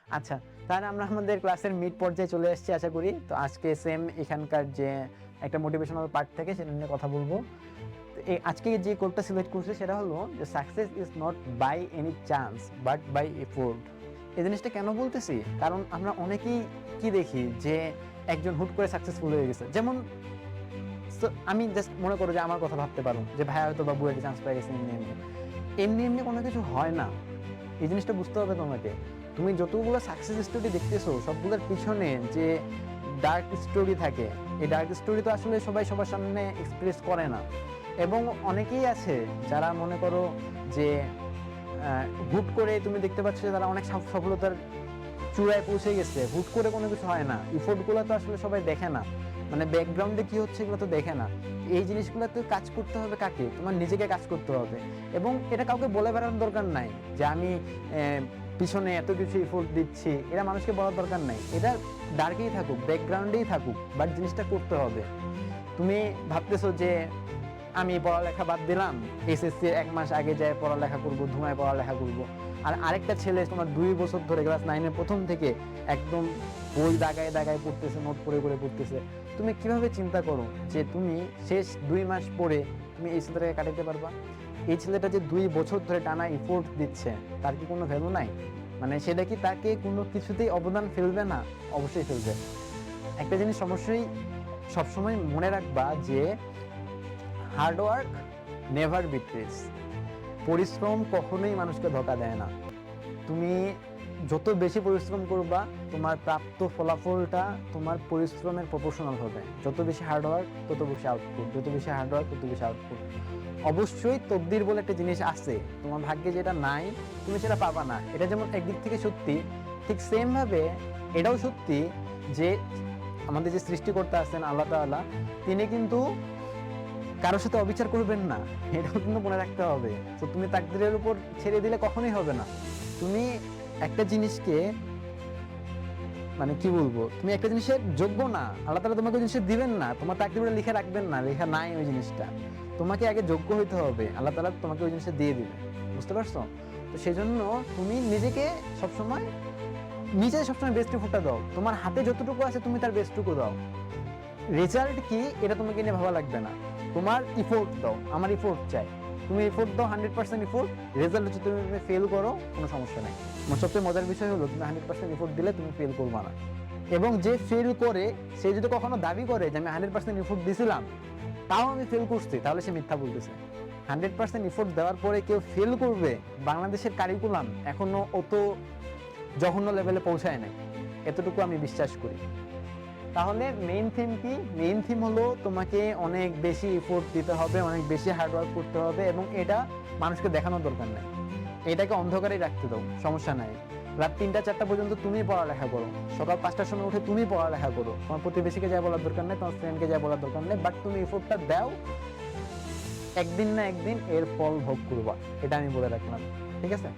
আচ্ছা, তাহলে আমরা আমাদের ক্লাসের মিড পর্যায়ে চলে এসেছি আশা করি। তো আজকে সেম এখানকার যে একটা মোটিভেশনাল পার্ট থেকে সেটা নিয়ে কথা বলবো। তো আজকে যে কোটটা সিলেক্ট করছি সেটা হলো যে success is not by any chance but by effort. এই জিনিসটা কেন বলতেছি? কারণ আমরা অনেকেই কি দেখি যে একজন হুট করে সাকসেসফুল হয়ে গেছে। যেমন আমি জাস্ট মনে করো যে আমার কথা ভাবতে পারো যে ভাইয়া হয়তো বা বুয়েটে চান্স পেয়ে গেছে এমনি কোনো কিছু হয় না। এই জিনিসটা বুঝতে হবে তোমাকে। তুমি যতগুলো সাকসেস স্টোরি দেখতেছো সবগুলোর পিছনে যে ডার্ক স্টোরি থাকে, এই ডার্ক স্টোরি তো আসলে সবাই সবার সামনে এক্সপ্রেস করে না। এবং অনেকেই আছে যারা মনে করো যে হুট করে তুমি দেখতে পাচ্ছ যে তারা অনেক সফলতার চূড়ায় পৌঁছে গেছে, হুট করে কোনো কিছু হয় না। ইফোর্টগুলো তো আসলে সবাই দেখে না, মানে ব্যাকগ্রাউন্ডে কি হচ্ছে এগুলো তো দেখে না। এই জিনিসগুলো তো কাজ করতে হবে কাকে? তোমার নিজেকে কাজ করতে হবে। এবং এটা কাউকে বলে বেড়ানোর দরকার নাই যে আমি পিছনে এত কিছু ইফোর্ট দিচ্ছি, এটা মানুষকে বলার দরকার নাই। এটা ডার্কেই থাকুক, ব্যাকগ্রাউন্ডেই থাকুক, বাট জিনিসটা করতে হবে। তুমি ভাবতেছো যে আমি পড়ালেখা বাদ দিলাম, এসএসসির 1 মাস আগে যায় পড়ালেখা করব, ধুমায় পড়ালেখা করব। আর আরেকটা ছেলে তোমার 2 বছর ধরে ক্লাস 9-এর প্রথম থেকে একদম বই দাগায় দাগায় পড়তেছে, নোট করে করে পড়তেছে। তুমি কিভাবে চিন্তা করো যে তুমি শেষ 2 মাস পড়ে তুমি এই ছেলেটাকে কাটাতে পারবা? এই ছেলেটা যে 2 বছর ধরে টানা এফোর্ট দিচ্ছে, তার কি কোনো ভ্যালু নাই? মানে সেটা কি তাকে কোনো কিছুতেই অবদান ফেলবে না? অবশ্যই ফেলবে। একটা জিনিস সবসময় মনে রাখবা যে হার্ড ওয়ার্ক নেভার বিট্রেস। পরিশ্রম কখনোই মানুষকে ধোঁকা দেয় না। তুমি যত বেশি পরিশ্রম করবা, তোমার প্রাপ্ত ফলাফলটা তোমার পরিশ্রমের প্রপোর্শনাল হবে। যত বেশি হার্ডওয়ার্ক তত বেশি আউটপুট, যত বেশি হার্ডওয়ার্ক তত বেশি আউটপুট। অবশ্যই তকদির বলে একটা জিনিস আছে, তোমার ভাগ্যে যেটা নাই তুমি সেটা পাবা না। এটা যেমন একদিক থেকে সত্যি, ঠিক সেম ভাবে এটাও সত্যি যে আমাদের যে সৃষ্টিকর্তা আছেন আল্লাহ তাআলা, তিনি কিন্তু কারোর সাথে অবিচার করবেন না, এটাও কিন্তু মনে রাখতে হবে। তো তুমি তাকদীরের উপর ছেড়ে দিলে কখনোই হবে না। তুমি একটা জিনিসকে মানে কি বলবো, তুমি একটা জিনিসের যোগ্য না, আল্লাহ তাআলা তোমাকে ওই জিনিসটা দিবেন না, তোমার তাকদীরে লিখে রাখবেন না, লেখা নাই ওই জিনিসটা। তোমাকে আগে যোগ্য হইতে হবে, আল্লাহ তাআলা তোমাকে ওই জিনিসটা দিয়ে দিবে। বুঝতে পারছো? তো সেজন্য তুমি নিজেকে সবসময় সবসময় বেস্ট এফোর্টটা দাও। তোমার হাতে যতটুকু আছে তুমি তার বেস্টটুকু দাও। রেজাল্ট কি এটা তোমাকে নিয়ে ভাবা লাগবে না, তোমার ইফোর্ট দাও। আমার ইফোর্ট চাই, তুমি ইফোর্ট দাও 100% ইফোর্ট। রেজাল্ট হচ্ছে তুমি ফেল করো, কোনো সমস্যা নেই। আমার সবচেয়ে মজার বিষয় হলো তুমি 100% ইফোর্ট দিলে তুমি ফেল করবা না। এবং যে ফেল করে সে যদি কখনো দাবি করে যে আমি 100% ইফোর্ট দিয়েছিলাম তাও আমি ফেল করছি, তাহলে সে মিথ্যা বলতেছে। 100% ইফোর্ট দেওয়ার পরে কেউ ফেল করবে, বাংলাদেশের কারিকুলাম এখনো অত জঘন্য লেভেলে পৌঁছায় নাই, এতটুকু আমি বিশ্বাস করি। তাহলে মেইন থিম কি? মেইন থিম হলো তোমাকে অনেক বেশি এফোর্ট দিতে হবে, অনেক বেশি হার্ডওয়ার্ক করতে হবে, এবং এটা মানুষকে দেখানোর দরকার নাই। এটাকে অন্ধকারেই রাখতে দাও, সমস্যা নাই। রাত 3টা-4টা পর্যন্ত তুমি পড়ালেখা করো, সকাল 5টার সময় উঠে তুমি পড়ালেখা করো। তোমার প্রতিবেশীকে যা বলার দরকার নেই, তোমার ফ্রেন্ডকে যা বলার দরকার নেই, বাট তুমি এফোর্টটা দাও। একদিন না একদিন এর ফল ভোগ করবা, এটা আমি বলে রাখলাম। ঠিক আছে?